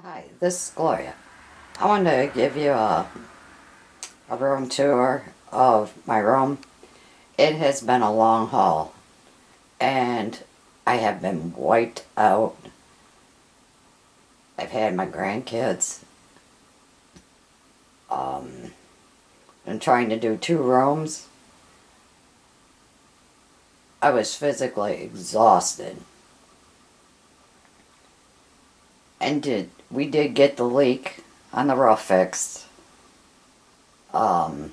Hi, this is Gloria. I wanted to give you a room tour of my room. It has been a long haul, and I have been wiped out. I've had my grandkids. Been trying to do 2 rooms. I was physically exhausted. And we did get the leak on the roof fixed. But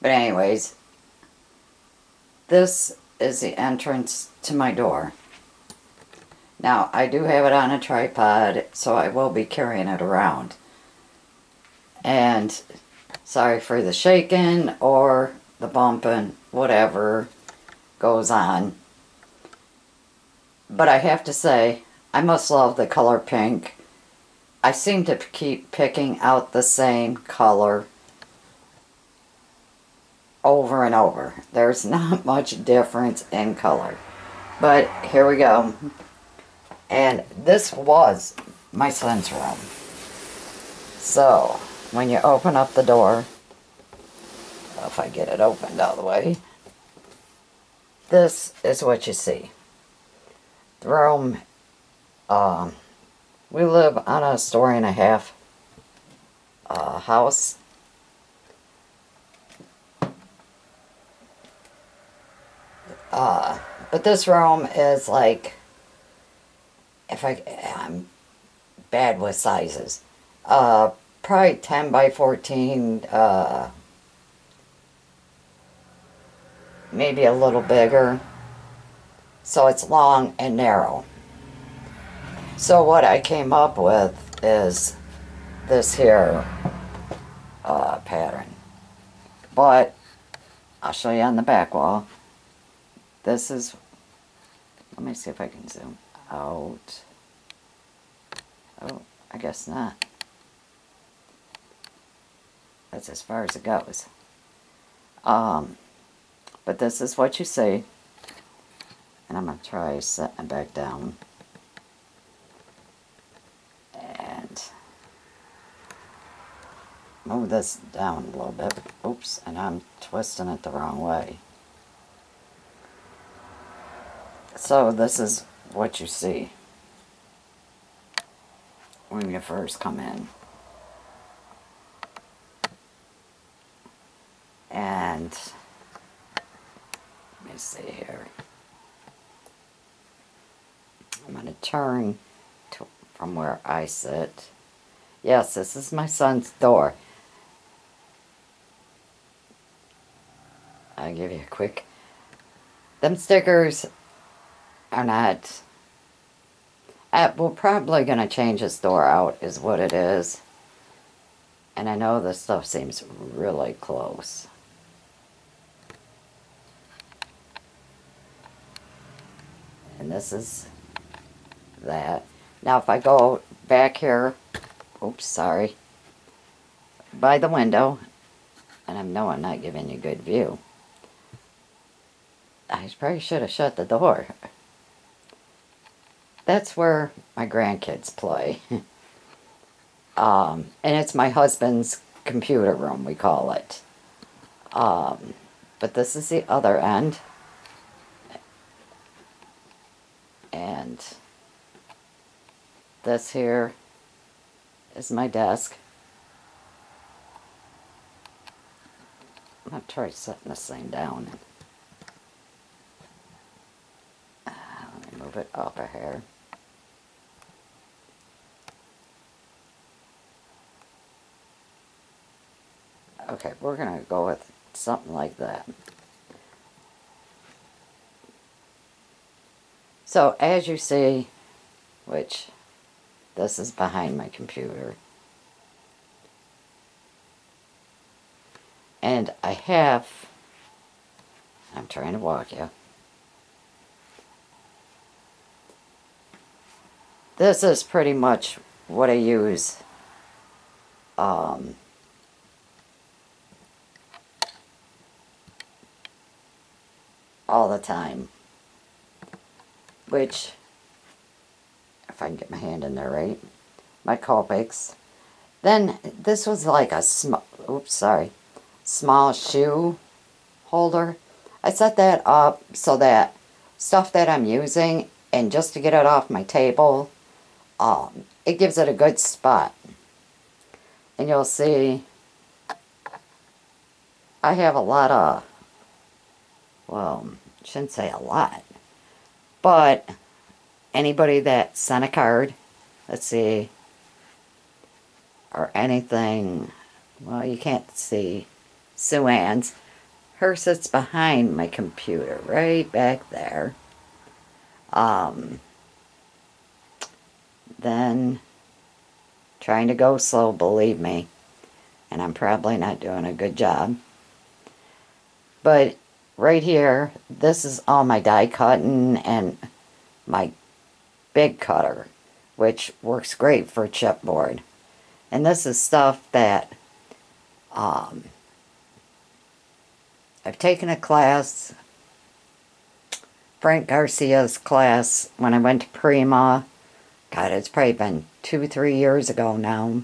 anyways, this is the entrance to my door. Now, I do have it on a tripod, so I will be carrying it around. And sorry for the shaking or the bumping, whatever goes on. But I have to say, I must love the color pink. I seem to keep picking out the same color over and over. There's not much difference in color. But here we go. And this was my son's room. So, when you open up the door, if I get it opened all the way, this is what you see. The room, we live on a 1.5 story house. But this room is like, I'm bad with sizes. Probably 10 by 14, maybe a little bigger. So it's long and narrow. So what I came up with is this here pattern. But I'll show you on the back wall. This is, let me see if I can zoom out. Oh, I guess not. That's as far as it goes. But this is what you see. And I'm going to try setting it back down. And move this down a little bit. Oops, and I'm twisting it the wrong way. So this is what you see when you first come in. And let me see here. I'm going to turn from where I sit. Yes, this is my son's door. I'll give you a quick. Them stickers are not. We're probably going to change this door out, is what it is. And I know this stuff seems really close. And this is that. Now if I go back here, oops, sorry, by the window, and I know I'm not giving you a good view. I probably should have shut the door. That's where my grandkids play. And it's my husband's computer room, we call it. But this is the other end. And this here is my desk. I'm going to try setting this thing down. Let me move it up a hair. Okay, we're going to go with something like that. So as you see, which this is behind my computer, and I have, I'm trying to walk you. This is pretty much what I use all the time, which, if I can get my hand in there right, my Copics. Then this was like a small shoe holder. I set that up so that stuff that I'm using, and just to get it off my table, it gives it a good spot. And you'll see I have a lot of, well, I shouldn't say a lot, but anybody that sent a card, let's see, or anything, well, you can't see Sue Ann's. Her sits behind my computer, right back there. Then, trying to go slow, believe me, and I'm probably not doing a good job. But right here, this is all my die cutting and my big cutter, which works great for chipboard. And this is stuff that I've taken a class, Frank Garcia's class, when I went to Prima. God, it's probably been 2-3 years ago now.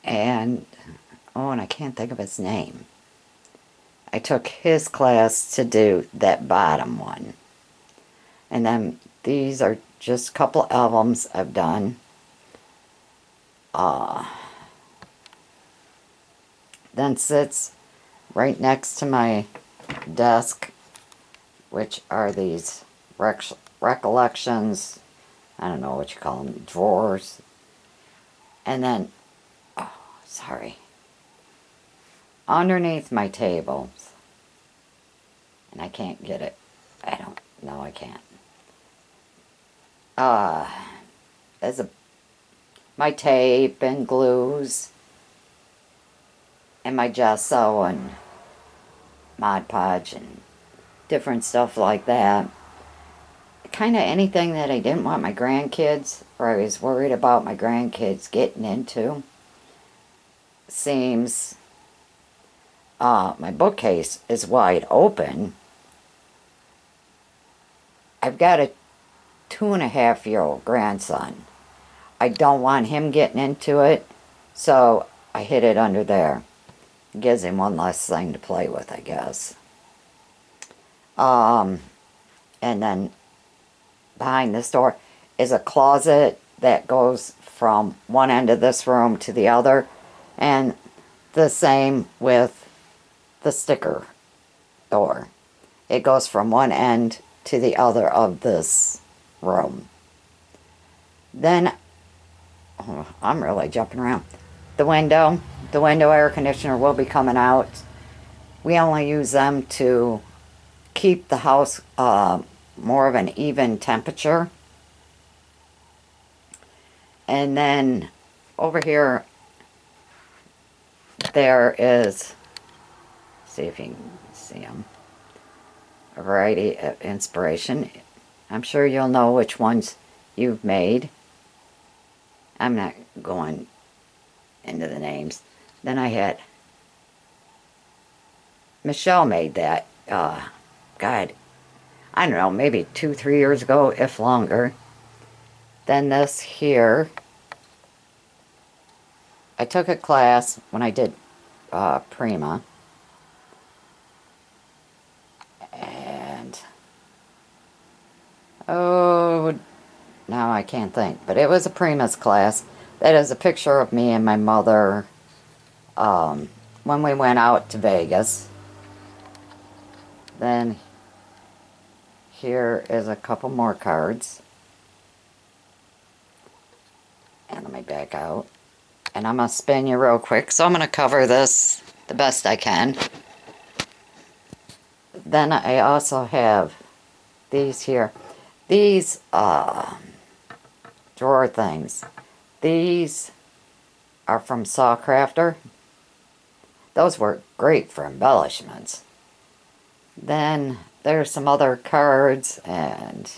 And, and I can't think of his name. I took his class to do that bottom one. And then these are just a couple albums I've done. Then sits right next to my desk, which are these recollections, I don't know what you call them, drawers. And then, underneath my tables, and I can't get it. I can't. There's my tape and glues, and my gesso and Mod Podge and different stuff like that. Kind of anything that I didn't want my grandkids, or I was worried about my grandkids getting into. Seems my bookcase is wide open. I've got a 2.5-year-old grandson. I don't want him getting into it, so I hid it under there. Gives him one less thing to play with, I guess. And then behind this door is a closet that goes from one end of this room to the other, and the same with the sticker door. It goes from one end to the other of this room. Then, I'm really jumping around. The window air conditioner will be coming out. We only use them to keep the house more of an even temperature. And then over here, there is, see if you can see them, a variety of inspiration. I'm sure you'll know which ones you've made. I'm not going into the names. Then I had Michelle made that, God, I don't know, maybe 2-3 years ago, if longer. Then this here, I took a class when I did Prima. And, now I can't think, but it was a Prima's class. That is a picture of me and my mother when we went out to Vegas. Then here is a couple more cards. And let me back out. And I'm going to spin you real quick, so I'm going to cover this the best I can. Then I also have these here. These drawer things. These are from Saw Crafter. Those work great for embellishments. Then there's some other cards and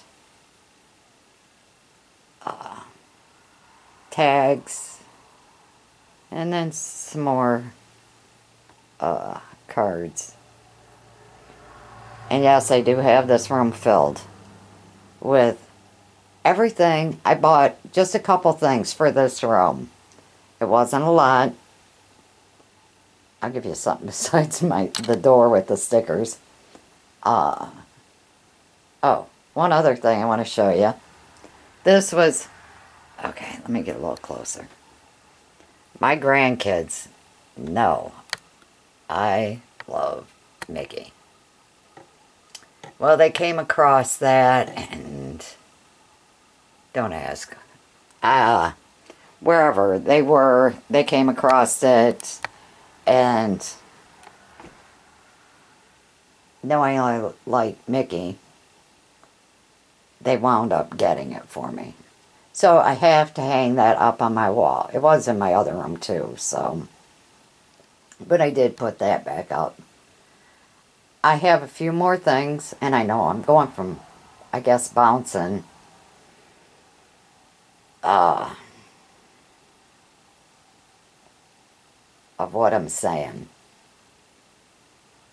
tags. And then some more cards. And yes, I do have this room filled with everything, I bought just a couple things for this room. It wasn't a lot. I'll give you something besides the door with the stickers. Oh, one other thing I want to show you. This was, okay, let me get a little closer. My grandkids know I love Mickey. Well, they came across that, and don't ask. Wherever they were, they came across it, and knowing I like Mickey, they wound up getting it for me. So I have to hang that up on my wall. It was in my other room too, so. But I did put that back up. I have a few more things, and I know I'm going from, I guess, bouncing. Of what I'm saying.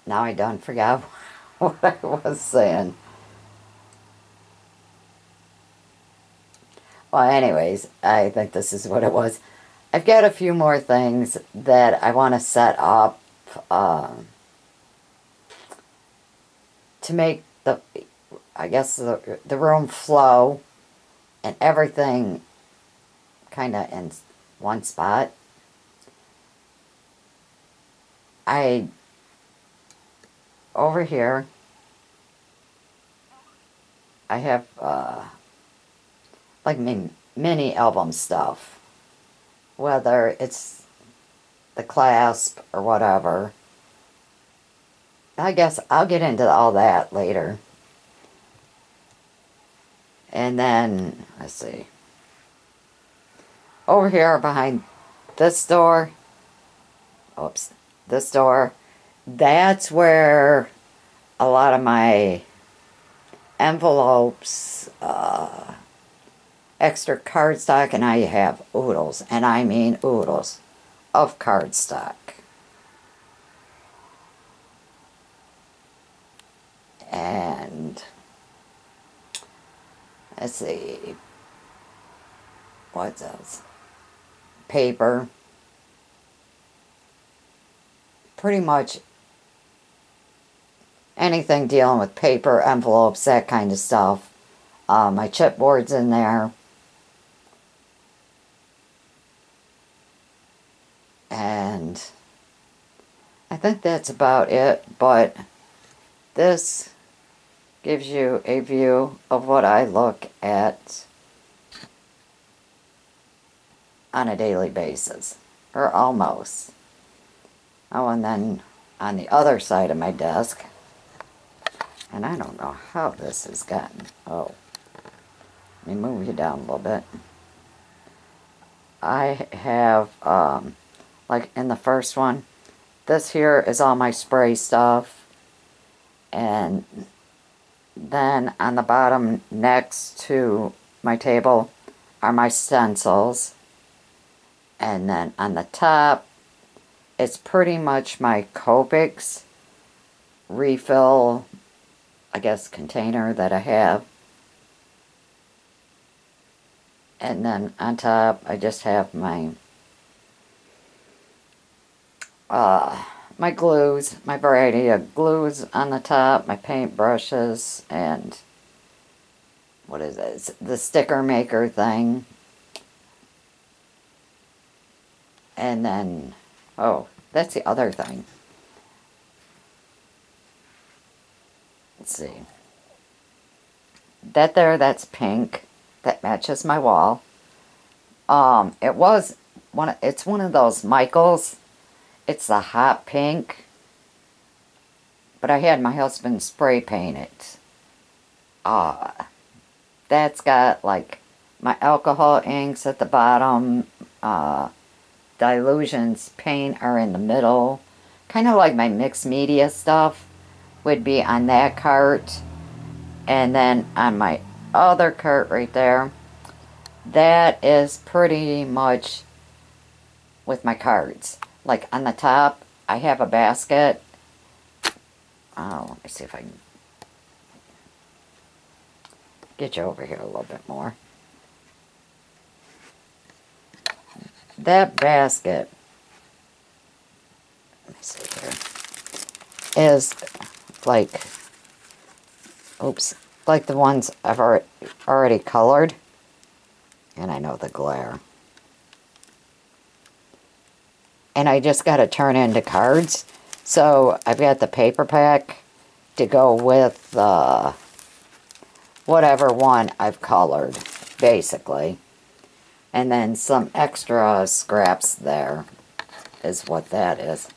Now I done forgot what I was saying. Well, anyways, I think this is what it was. I've got a few more things that I want to set up to make the, I guess, the room flow and everything kind of in one spot. Over here, I have like mini album stuff, whether it's the clasp or whatever. I guess I'll get into all that later. And then, let's see. Over here behind this door, oops, this door, that's where a lot of my envelopes, extra cardstock, and I have oodles, and I mean oodles of cardstock. And let's see, what's else? Paper. Pretty much anything dealing with paper, envelopes, that kind of stuff. My chipboard's in there. And I think that's about it, but this gives you a view of what I look at on a daily basis, or almost. Oh, and then on the other side of my desk, and I don't know how this has gotten, oh, let me move you down a little bit. I have, like in the first one, this here is all my spray stuff, and then on the bottom next to my table are my stencils, and then on the top, it's pretty much my Copics refill, I guess, container that I have. And then on top, I just have my my glues, my variety of glues on the top, my paint brushes, and what is it? The sticker maker thing. And then, oh, that's the other thing. Let's see. That there, that's pink. That matches my wall. It's one of those Michaels. It's the hot pink. But I had my husband spray paint it. That's got like my alcohol inks at the bottom. Dilutions paint are in the middle. Kind of like my mixed media stuff would be on that cart. And then on my other cart right there, that is pretty much with my cards. Like on the top, I have a basket. Oh, let me see if I can get you over here a little bit more. that basket, let me see here, is like, oops, like the ones I've already colored. And I know the glare. And I just got to turn into cards. So I've got the paper pack to go with whatever one I've colored, basically. And then some extra scraps there is what that is.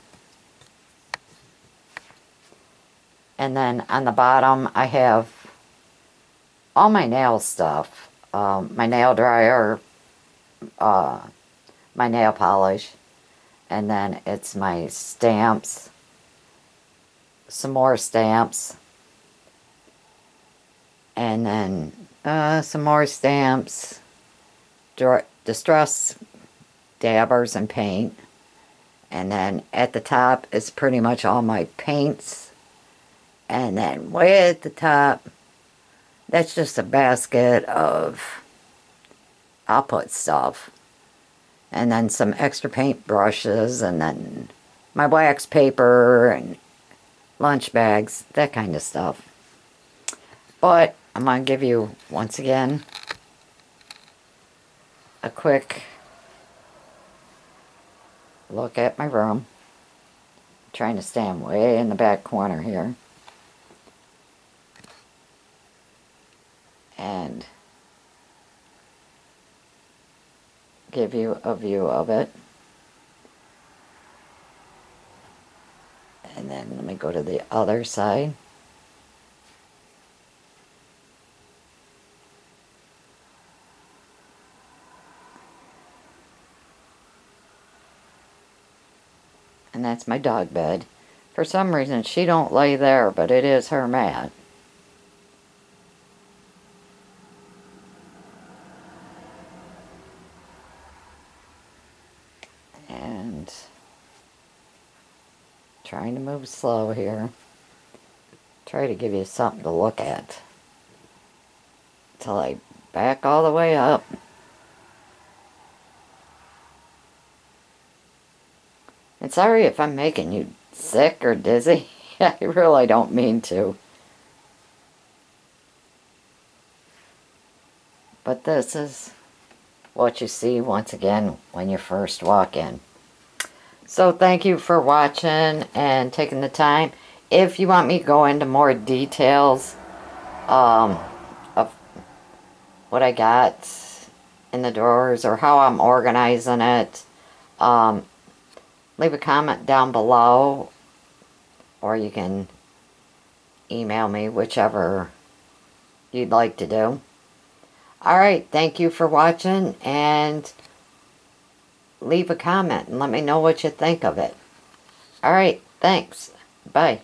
And then on the bottom I have all my nail stuff. My nail dryer, my nail polish, and then it's my stamps, some more stamps, and then some more stamps, distress dabbers and paint, and then at the top is pretty much all my paints, and then way at the top, that's just a basket of, I'll put stuff, and then some extra paint brushes, and then my wax paper and lunch bags, that kind of stuff. But I'm going to give you, once again, a quick look at my room. I'm trying to stand way in the back corner here. And give you a view of it. And then let me go to the other side. And that's my dog bed. For some reason she don't lay there, but it is her mat. And trying to move slow here. Try to give you something to look at till I back all the way up. And sorry if I'm making you sick or dizzy. I really don't mean to. But this is what you see once again when you first walk in. So thank you for watching and taking the time. If you want me to go into more details of what I got in the drawers or how I'm organizing it, leave a comment down below, or you can email me, whichever you'd like to do. Alright, thank you for watching, and leave a comment and let me know what you think of it. Alright, thanks. Bye.